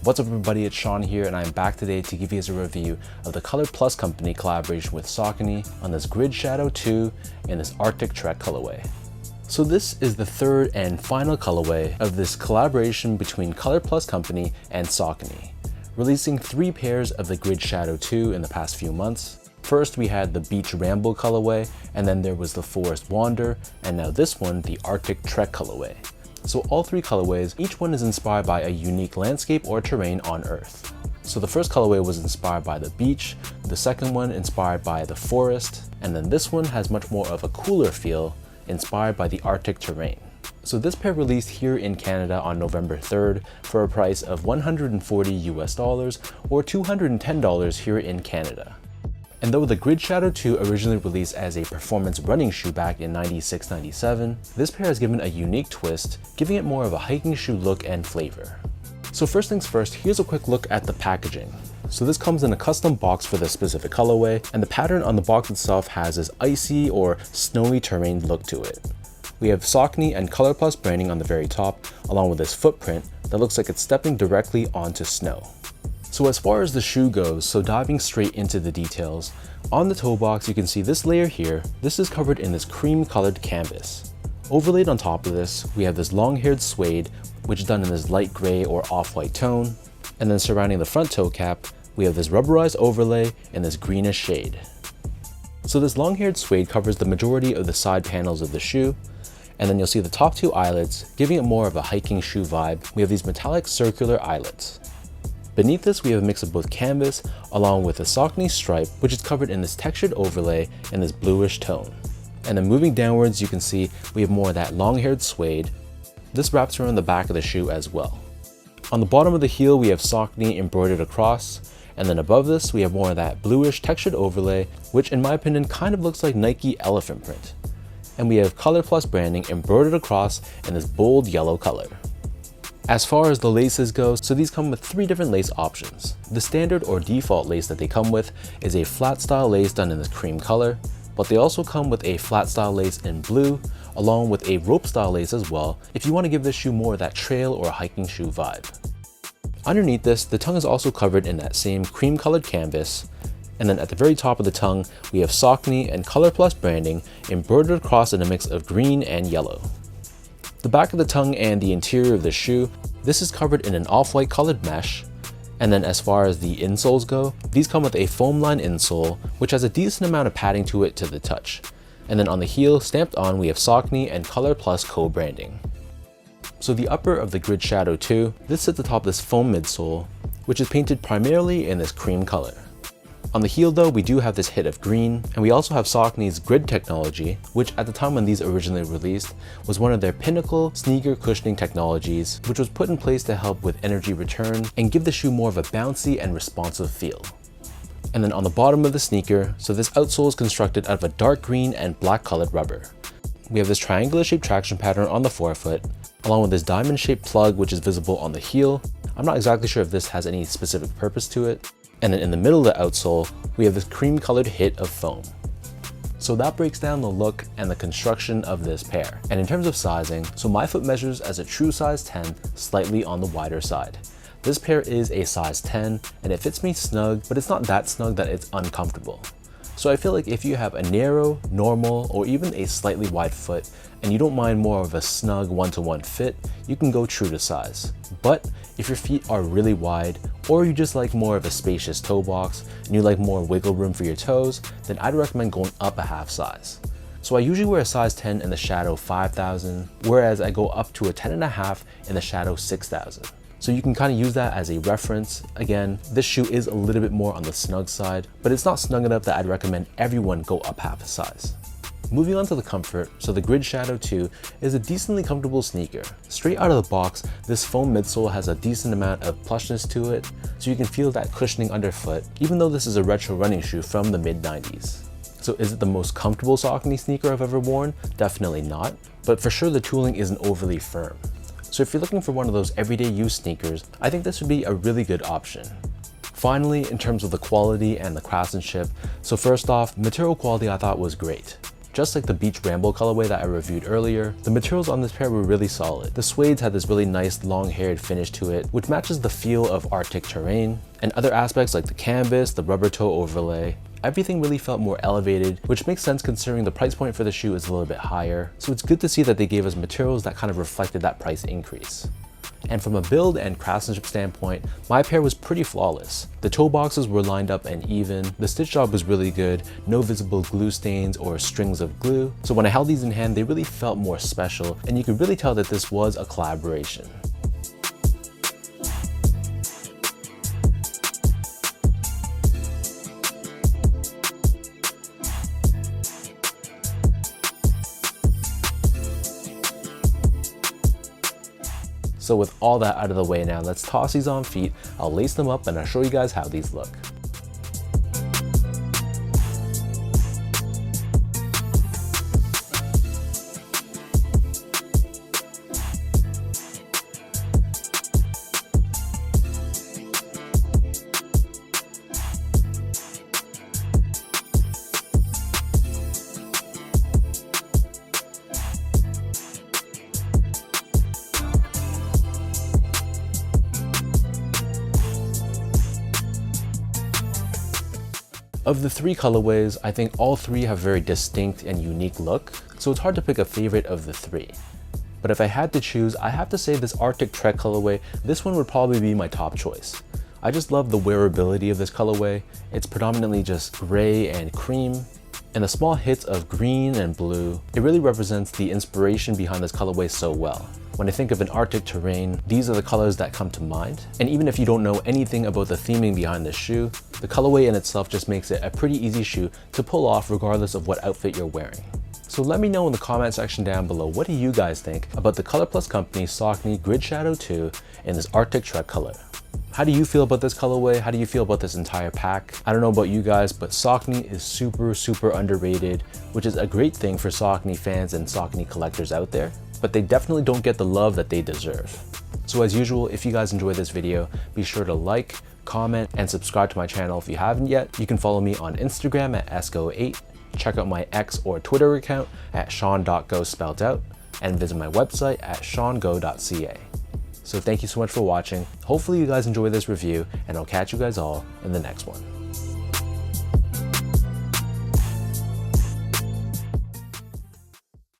What's up everybody, it's Sean here and I'm back today to give you guys a review of the Color Plus Company collaboration with Saucony on this Grid Shadow 2 in this Arctic Trek colorway. So this is the third and final colorway of this collaboration between Color Plus Company and Saucony, releasing 3 pairs of the Grid Shadow 2 in the past few months. First we had the Beach Ramble colorway, and then there was the Forest Wander, and now this one, the Arctic Trek colorway. So all 3 colorways, each one is inspired by a unique landscape or terrain on Earth. So the first colorway was inspired by the beach, the second one inspired by the forest, and then this one has much more of a cooler feel, inspired by the Arctic terrain. So this pair released here in Canada on November 3rd for a price of $140 US or $210 here in Canada. And though the Grid Shadow 2 originally released as a performance running shoe back in 96-97, this pair has given a unique twist, giving it more of a hiking shoe look and flavor. So first things first, here's a quick look at the packaging. So this comes in a custom box for the specific colorway, and the pattern on the box itself has this icy or snowy terrain look to it. We have Saucony and Color Plus branding on the very top, along with this footprint that looks like it's stepping directly onto snow. So as far as the shoe goes, so diving straight into the details, on the toe box you can see this layer here, this is covered in this cream colored canvas. Overlaid on top of this, we have this long-haired suede, which is done in this light gray or off-white tone, and then surrounding the front toe cap, we have this rubberized overlay in this greenish shade. So this long-haired suede covers the majority of the side panels of the shoe, and then you'll see the top 2 eyelets, giving it more of a hiking shoe vibe. We have these metallic circular eyelets. Beneath this, we have a mix of both canvas along with a Saucony stripe, which is covered in this textured overlay in this bluish tone. And then moving downwards, you can see we have more of that long-haired suede. This wraps around the back of the shoe as well. On the bottom of the heel, we have Saucony embroidered across, and then above this, we have more of that bluish textured overlay, which in my opinion kind of looks like Nike elephant print. And we have Color Plus branding embroidered across in this bold yellow color. As far as the laces go, so these come with 3 different lace options. The standard or default lace that they come with is a flat style lace done in this cream color, but they also come with a flat style lace in blue, along with a rope style lace as well, if you want to give this shoe more of that trail or hiking shoe vibe. Underneath this, the tongue is also covered in that same cream colored canvas, and then at the very top of the tongue, we have Saucony and Color Plus branding embroidered across in a mix of green and yellow. The back of the tongue and the interior of the shoe, this is covered in an off-white colored mesh. And then as far as the insoles go, these come with a foam line insole, which has a decent amount of padding to it to the touch. And then on the heel, stamped on, we have Saucony and Color Plus co-branding. So the upper of the Grid Shadow 2, this sits atop this foam midsole, which is painted primarily in this cream color. On the heel though, we do have this hit of green, and we also have Saucony's grid technology, which at the time when these originally released was one of their pinnacle sneaker cushioning technologies, which was put in place to help with energy return and give the shoe more of a bouncy and responsive feel. And then on the bottom of the sneaker, so this outsole is constructed out of a dark green and black colored rubber. We have this triangular shaped traction pattern on the forefoot, along with this diamond shaped plug which is visible on the heel. I'm not exactly sure if this has any specific purpose to it. And then in the middle of the outsole, we have this cream colored hit of foam. So that breaks down the look and the construction of this pair. And in terms of sizing, so my foot measures as a true size 10, slightly on the wider side. This pair is a size 10 and it fits me snug, but it's not that snug that it's uncomfortable. So I feel like if you have a narrow, normal, or even a slightly wide foot, and you don't mind more of a snug one-to-one fit, you can go true to size. But if your feet are really wide, or you just like more of a spacious toe box, and you like more wiggle room for your toes, then I'd recommend going up a half size. So I usually wear a size 10 in the Shadow 5000, whereas I go up to a 10.5 in the Shadow 6000. So you can kind of use that as a reference. Again, this shoe is a little bit more on the snug side, but it's not snug enough that I'd recommend everyone go up half a size. Moving on to the comfort, so the Grid Shadow 2 is a decently comfortable sneaker. Straight out of the box, this foam midsole has a decent amount of plushness to it, so you can feel that cushioning underfoot, even though this is a retro running shoe from the mid-90s. So is it the most comfortable Saucony sneaker I've ever worn? Definitely not, but for sure the tooling isn't overly firm. So if you're looking for one of those everyday use sneakers, I think this would be a really good option. Finally, in terms of the quality and the craftsmanship, so first off, material quality I thought was great. Just like the Beach Ramble colorway that I reviewed earlier, the materials on this pair were really solid. The suedes had this really nice long-haired finish to it, which matches the feel of Arctic terrain, and other aspects like the canvas, the rubber toe overlay. Everything really felt more elevated, which makes sense considering the price point for the shoe is a little bit higher, so it's good to see that they gave us materials that kind of reflected that price increase. And from a build and craftsmanship standpoint, my pair was pretty flawless. The toe boxes were lined up and even, the stitch job was really good, no visible glue stains or strings of glue. So when I held these in hand, they really felt more special, and you could really tell that this was a collaboration. So with all that out of the way now, let's toss these on feet. I'll lace them up and I'll show you guys how these look. Of the three colorways, I think all three have very distinct and unique look, so it's hard to pick a favorite of the three. But if I had to choose, I have to say this Arctic Trek colorway, this one would probably be my top choice. I just love the wearability of this colorway. It's predominantly just gray and cream, and the small hits of green and blue. It really represents the inspiration behind this colorway so well. When I think of an Arctic terrain, these are the colors that come to mind. And even if you don't know anything about the theming behind this shoe, the colorway in itself just makes it a pretty easy shoe to pull off regardless of what outfit you're wearing. So let me know in the comment section down below, what do you guys think about the Color Plus Company Saucony Grid Shadow 2 in this Arctic Trek color? How do you feel about this colorway? How do you feel about this entire pack? I don't know about you guys, but Saucony is super underrated, which is a great thing for Saucony fans and Saucony collectors out there, but they definitely don't get the love that they deserve. So as usual, if you guys enjoyed this video, be sure to like, comment, and subscribe to my channel if you haven't yet. You can follow me on Instagram at esco8, check out my X or Twitter account at sean.go spelled out, and visit my website at seango.ca. So thank you so much for watching. Hopefully you guys enjoy this review, and I'll catch you guys all in the next one.